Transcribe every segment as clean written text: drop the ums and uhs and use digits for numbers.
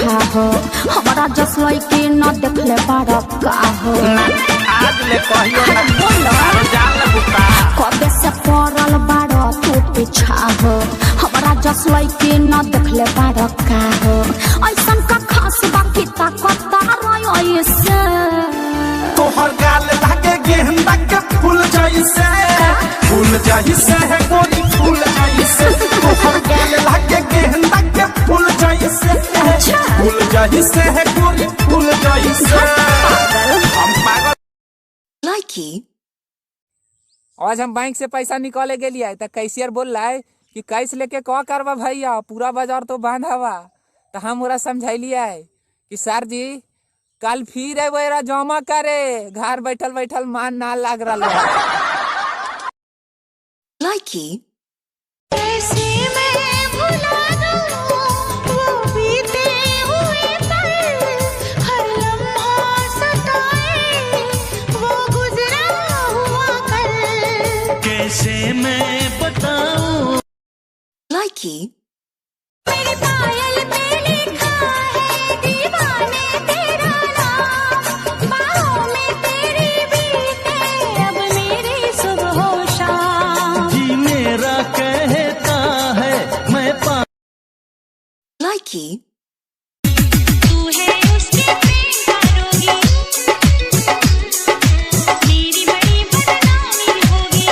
पीछा हो हमारा जसलाई के न देखले बारा का हो आज ले कहियो ना बोलो जान बुका कबे से पड़ल बारा तू पीछा हो हमारा जसलाई के न देखले बारा का हो ऐसन का खास बाकी ताकत रही से तोहर गाल लागे गेंदा के फूल जैसे है गोरी फूल जैसे तोहर गाल लागे गेंदा के फूल जैसे फूल जैसे है गोरी फूल जैसे हम पागल लाइकी। आज हम बैंक से पैसा निकाले के लिए तो कैशियर बोल रहा है कि कैश लेके क्या करवा भैया पूरा बाजार तो बंद हवा। तो हम पूरा समझाइलिया है कि सर जी कल फिर है वो जमा करे घर बैठल बैठल मान ना लग रहा है। लाइकी। कैसे मैं बताऊं लाइकी। मेरी पायल पे लिखा है दीवाने तेरा नाम बाहों में तेरी बीते अब मेरी सुबह हो शाम जी मेरा कहता है मैं लाइकी। तू है उसके प्रेम का रोगी मेरी बड़ी बदनामी होगी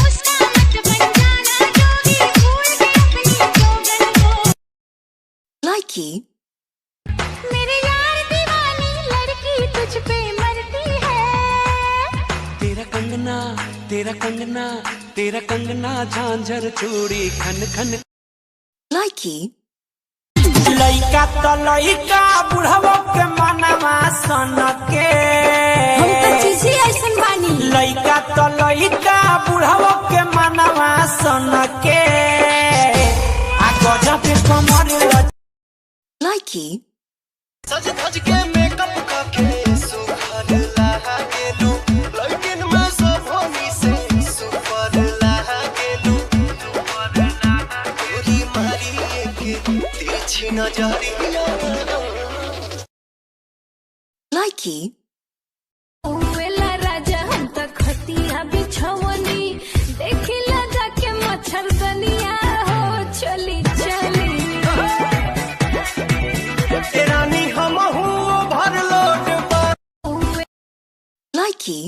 उसका मत बन जाना जोगी भूल के अपनी जोगन को लाइकी। मेरे यार दीवानी लड़की तुझ पे मरती है तेरा कंगना तेरा कंगना तेरा कंगना झांझर चूड़ी खन खन। लाइकी। लइका तो लइका बुढ़वा के मनवा सन के हम तो चीज़ी ऐसन बानी लइका तो लइका बुढ़वा के मनवा सन के आ गजब के कमर लाइकी। सज धज के मेकअप करके सुपर लागेलू लेकिन मैं सब होनी से सुपर लागेलू गोरी मारी एक तिरछी नजरिया। लाइकी। वेला राजा हम तो खतिया बिछवनी देखिला जाके मच्छरदनिया हो चली चली रानी हम हूँ भर लोट लाइकी।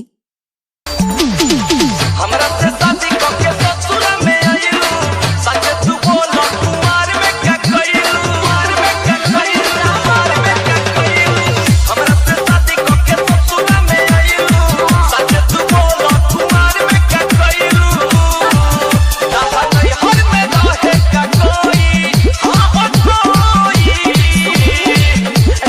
हमरा से शादी करके ससुर में आइलू सच तू बोलो कुमार में क्या कइलू हमरा से शादी करके ससुर में आइलू सच तू बोलो कुमार में क्या कइलू दादा नहीं हर में रहे का कोई हां कोई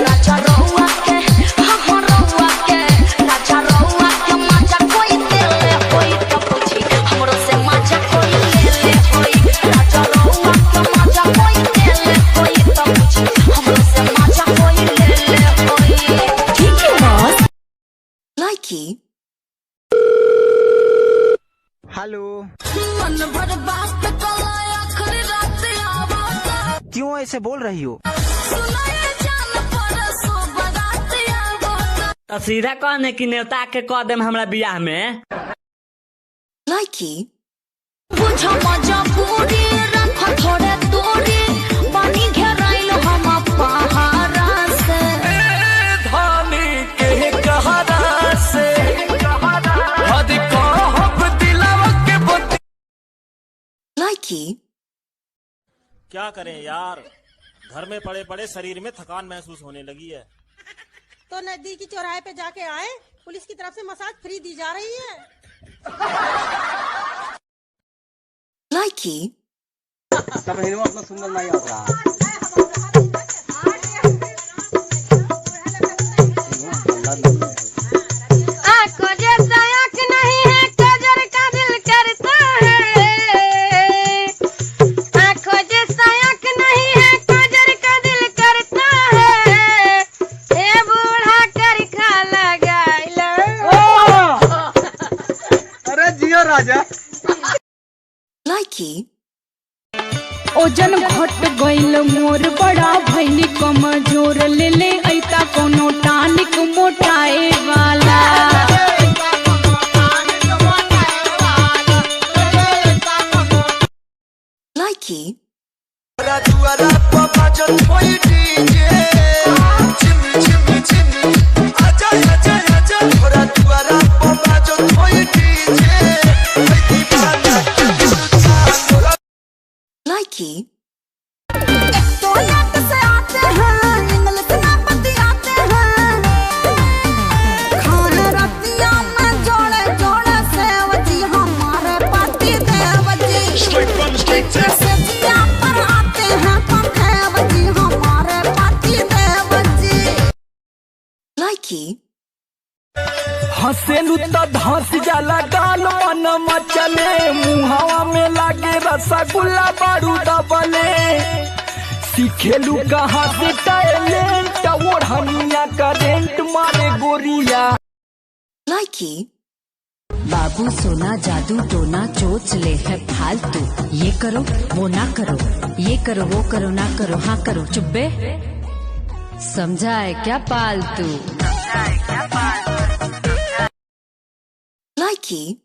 राजा रहुआ के हाँ रहुआ के राजा रहुआ के मजा कोई देले होई तो पूछी हमरो से मजा कोई लेले होई राजा रहुआ के मजा कोई देले होई तो पूछी हमरो से मजा कोई लेले होई ठीक है बॉस। लाइकी। हेलो। मन भर बात कलाया आखिर रात आवा क्यों ऐसे बोल रही हो? सुनाए जान पर सो बारात आवा तो सीधा कहने की नेता के कह देम हमरा बियाह में। लाइकी। बुझ मजा पूरी रख थोड़े दूरी पानी घेराइल हम पहाड़ा से धानी के कहरा से हद कहब दिलवा के बत। लाइकी। क्या करें यार घर में पड़े पड़े शरीर में थकान महसूस होने लगी है। तो नजदीकी चौराहे पे जाके आए पुलिस की तरफ से मसाज फ्री दी जा रही है। लाइकी। तब हिलवा उतना सुंदर नहीं आ रहा। आँखों जैसा आँख नहीं है कजर का दिल करता है आँखों जैसा आँख नहीं है कजर का दिल करता है हे बूढ़ा कर खा लगा लो। अरे जियो राजा। लाइकी। ओजन घट गइल मोर बड़ा भैली कमजोर ले ले ऐता कोनो टानिक मोटाए वाला Likey. Likey. तो नाट से आते हैं इंग्लिश ना बतियाते हैं खाना रतिया में जोड़े जोड़े सेवजी हमारे पार्टी देवजी से जिया पर आते हैं पंखेवजी हमारे पार्टी देवजी Likey. हंसेलू तो धंस जाला गाल मन मचले मुहावा में लागे रसगुल्ला बारू दबले सीखेलू कहाँ से टैलेंट ओढ़निया करेंट मारे गोरिया Likey. बाबू सोना जादू टोना चोच ले है फालतू ये करो वो ना करो ये करो वो करो ना करो हाँ करो चुप्पे समझा है क्या पालतू Likey.